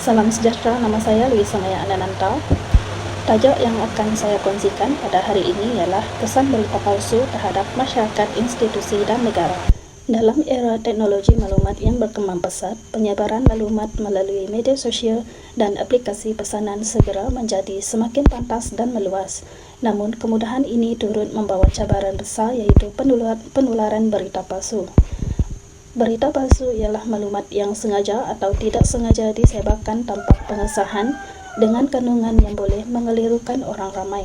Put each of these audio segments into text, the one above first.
Salam sejahtera, nama saya Luisa Maya Ananantau. Tajuk yang akan saya kongsikan pada hari ini ialah kesan berita palsu terhadap masyarakat, institusi dan negara. Dalam era teknologi maklumat yang berkembang pesat, penyebaran maklumat melalui media sosial dan aplikasi pesanan segera menjadi semakin pantas dan meluas. Namun, kemudahan ini turut membawa cabaran besar, iaitu penularan berita palsu. Berita palsu ialah maklumat yang sengaja atau tidak sengaja disebarkan tanpa pengesahan dengan kandungan yang boleh mengelirukan orang ramai.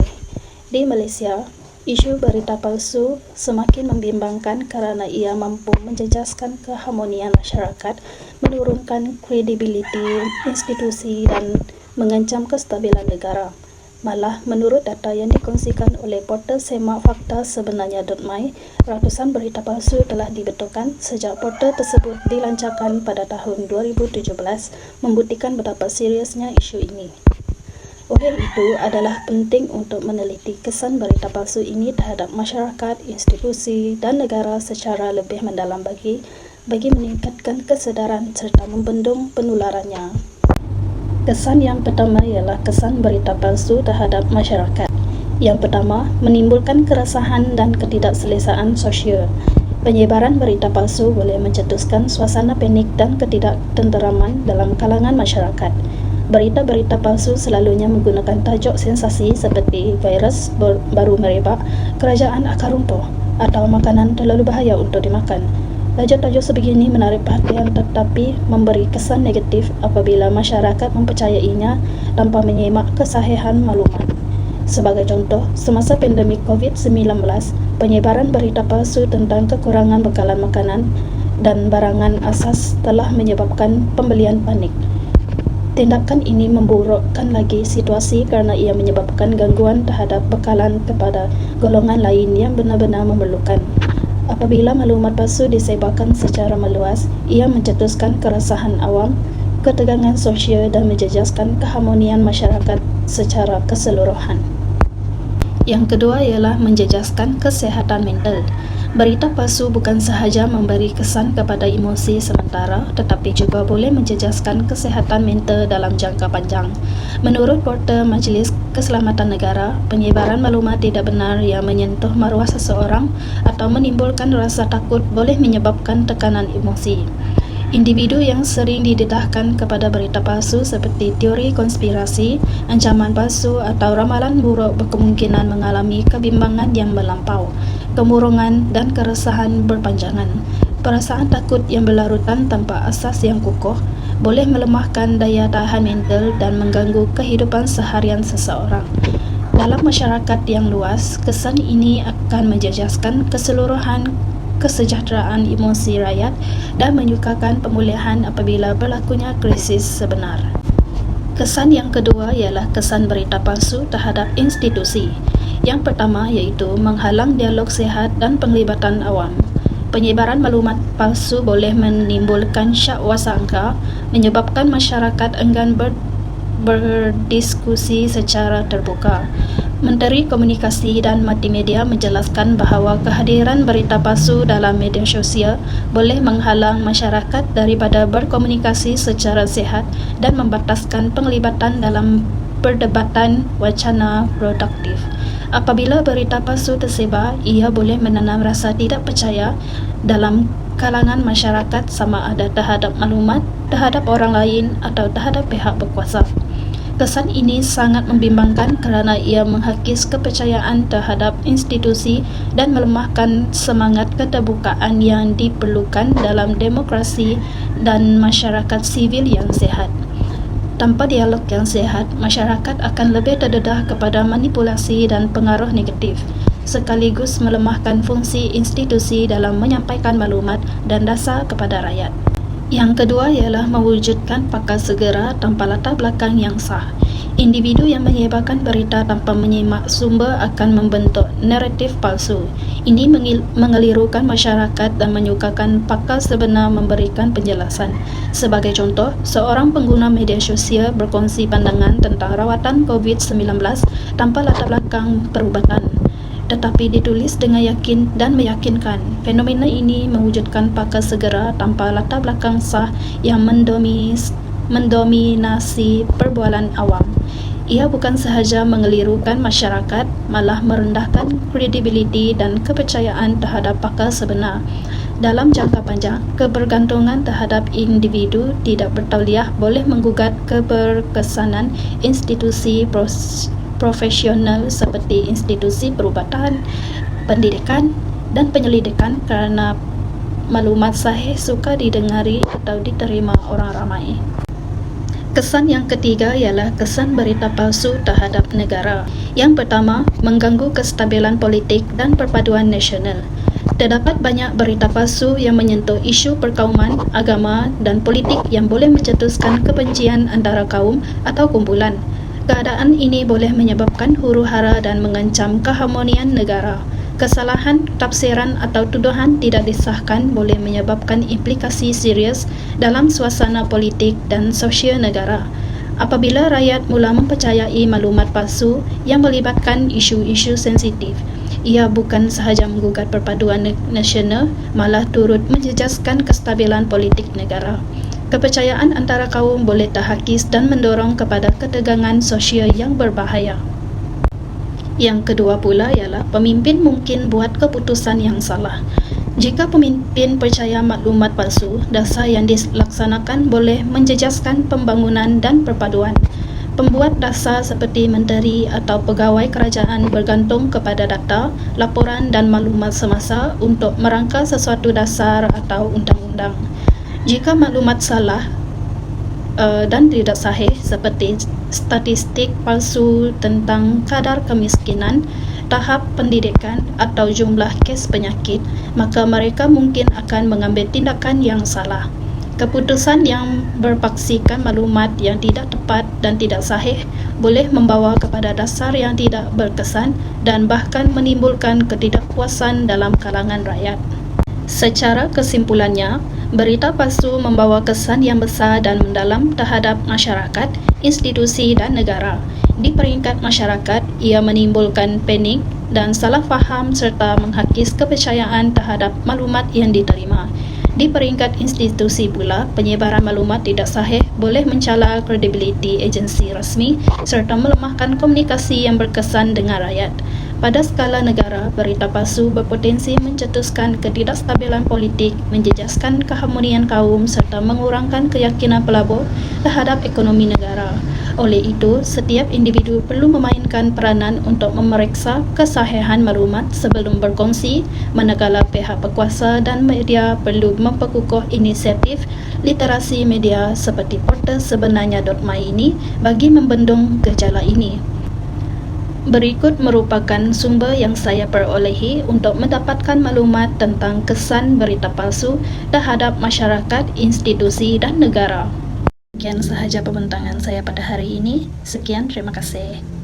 Di Malaysia, isu berita palsu semakin membimbangkan kerana ia mampu menjejaskan keharmonian masyarakat, menurunkan kredibiliti institusi dan mengancam kestabilan negara. Malah, menurut data yang dikongsikan oleh portal Semak Fakta Sebenarnya.my, ratusan berita palsu telah dibetulkan sejak portal tersebut dilancarkan pada tahun 2017, membuktikan betapa seriusnya isu ini. Oleh itu, adalah penting untuk meneliti kesan berita palsu ini terhadap masyarakat, institusi dan negara secara lebih mendalam bagi meningkatkan kesedaran serta membendung penularannya. Kesan yang pertama ialah kesan berita palsu terhadap masyarakat. Yang pertama, menimbulkan keresahan dan ketidakselesaan sosial. Penyebaran berita palsu boleh mencetuskan suasana panik dan ketidaktenteraman dalam kalangan masyarakat. Berita-berita palsu selalunya menggunakan tajuk sensasi seperti virus baru merebak, kerajaan akan runtuh, atau makanan terlalu bahaya untuk dimakan. Tajuk-tajuk sebegini menarik perhatian tetapi memberi kesan negatif apabila masyarakat mempercayainya tanpa menyemak kesahihan maklumat. Sebagai contoh, semasa pandemik COVID-19, penyebaran berita palsu tentang kekurangan bekalan makanan dan barangan asas telah menyebabkan pembelian panik. Tindakan ini memburukkan lagi situasi kerana ia menyebabkan gangguan terhadap bekalan kepada golongan lain yang benar-benar memerlukan. Apabila maklumat palsu disebarkan secara meluas, ia mencetuskan keresahan awam, ketegangan sosial dan menjejaskan keharmonian masyarakat secara keseluruhan. Yang kedua ialah menjejaskan kesihatan mental. Berita palsu bukan sahaja memberi kesan kepada emosi sementara tetapi juga boleh menjejaskan kesihatan mental dalam jangka panjang. Menurut portal Majlis Keselamatan Negara, penyebaran maklumat tidak benar yang menyentuh maruah seseorang atau menimbulkan rasa takut boleh menyebabkan tekanan emosi. Individu yang sering didedahkan kepada berita palsu seperti teori konspirasi, ancaman palsu atau ramalan buruk berkemungkinan mengalami kebimbangan yang melampau, kemurungan dan keresahan berpanjangan. Perasaan takut yang berlarutan tanpa asas yang kukuh boleh melemahkan daya tahan mental dan mengganggu kehidupan seharian seseorang. Dalam masyarakat yang luas, kesan ini akan menjejaskan keseluruhan kesejahteraan emosi rakyat dan menyukarkan pemulihan apabila berlakunya krisis sebenar. Kesan yang kedua ialah kesan berita palsu terhadap institusi. Yang pertama iaitu menghalang dialog sihat dan penglibatan awam. Penyebaran maklumat palsu boleh menimbulkan syak wasangka, menyebabkan masyarakat enggan berdiskusi secara terbuka. Menteri Komunikasi dan Multimedia menjelaskan bahawa kehadiran berita palsu dalam media sosial boleh menghalang masyarakat daripada berkomunikasi secara sihat dan membataskan penglibatan dalam perdebatan wacana produktif. Apabila berita palsu tersebar, ia boleh menanam rasa tidak percaya dalam kalangan masyarakat sama ada terhadap maklumat, terhadap orang lain atau terhadap pihak berkuasa. Kesan ini sangat membimbangkan kerana ia menghakis kepercayaan terhadap institusi dan melemahkan semangat keterbukaan yang diperlukan dalam demokrasi dan masyarakat sivil yang sihat. Tanpa dialog yang sihat, masyarakat akan lebih terdedah kepada manipulasi dan pengaruh negatif, sekaligus melemahkan fungsi institusi dalam menyampaikan maklumat dan dasar kepada rakyat. Yang kedua ialah mewujudkan pakar segera tanpa latar belakang yang sah. Individu yang menyebarkan berita tanpa menyimak sumber akan membentuk naratif palsu. Ini mengelirukan masyarakat dan menyukarkan pakar sebenar memberikan penjelasan. Sebagai contoh, seorang pengguna media sosial berkongsi pandangan tentang rawatan COVID-19 tanpa latar belakang perubatan, tetapi ditulis dengan yakin dan meyakinkan. Fenomena ini mewujudkan pakar segera tanpa latar belakang sah yang mendominasi perbualan awam. Ia bukan sahaja mengelirukan masyarakat, malah merendahkan kredibiliti dan kepercayaan terhadap pakar sebenar. Dalam jangka panjang, kebergantungan terhadap individu tidak bertauliah boleh menggugat keberkesanan institusi profesional seperti institusi perubatan, pendidikan dan penyelidikan kerana maklumat sahih sukar didengari atau diterima orang ramai. Kesan yang ketiga ialah kesan berita palsu terhadap negara. Yang pertama, mengganggu kestabilan politik dan perpaduan nasional. Terdapat banyak berita palsu yang menyentuh isu perkauman, agama dan politik yang boleh mencetuskan kebencian antara kaum atau kumpulan. Keadaan ini boleh menyebabkan huru-hara dan mengancam keharmonian negara. Kesalahan, tafsiran atau tuduhan tidak disahkan boleh menyebabkan implikasi serius dalam suasana politik dan sosial negara. Apabila rakyat mula mempercayai maklumat palsu yang melibatkan isu-isu sensitif, ia bukan sahaja menggugat perpaduan nasional, malah turut menjejaskan kestabilan politik negara. Kepercayaan antara kaum boleh terhakis dan mendorong kepada ketegangan sosial yang berbahaya. Yang kedua pula ialah pemimpin mungkin buat keputusan yang salah. Jika pemimpin percaya maklumat palsu, dasar yang dilaksanakan boleh menjejaskan pembangunan dan perpaduan. Pembuat dasar seperti menteri atau pegawai kerajaan bergantung kepada data, laporan dan maklumat semasa untuk merangka sesuatu dasar atau undang-undang. Jika maklumat salah dan tidak sahih seperti statistik palsu tentang kadar kemiskinan, tahap pendidikan atau jumlah kes penyakit, maka mereka mungkin akan mengambil tindakan yang salah. Keputusan yang berpaksikan maklumat yang tidak tepat dan tidak sahih boleh membawa kepada dasar yang tidak berkesan dan bahkan menimbulkan ketidakpuasan dalam kalangan rakyat. Secara kesimpulannya, berita palsu membawa kesan yang besar dan mendalam terhadap masyarakat, institusi dan negara. Di peringkat masyarakat, ia menimbulkan panik dan salah faham serta menghakis kepercayaan terhadap maklumat yang diterima. Di peringkat institusi pula, penyebaran maklumat tidak sahih boleh mencela kredibiliti agensi rasmi serta melemahkan komunikasi yang berkesan dengan rakyat. Pada skala negara, berita palsu berpotensi mencetuskan ketidakstabilan politik, menjejaskan keharmonian kaum serta mengurangkan keyakinan pelabur terhadap ekonomi negara. Oleh itu, setiap individu perlu memainkan peranan untuk memeriksa kesahihan maklumat sebelum berkongsi, manakala pihak berkuasa dan media perlu memperkukuh inisiatif literasi media seperti portal sebenarnya.my ini bagi membendung gejala ini. Berikut merupakan sumber yang saya perolehi untuk mendapatkan maklumat tentang kesan berita palsu terhadap masyarakat, institusi dan negara. Sekian sahaja pembentangan saya pada hari ini. Sekian, terima kasih.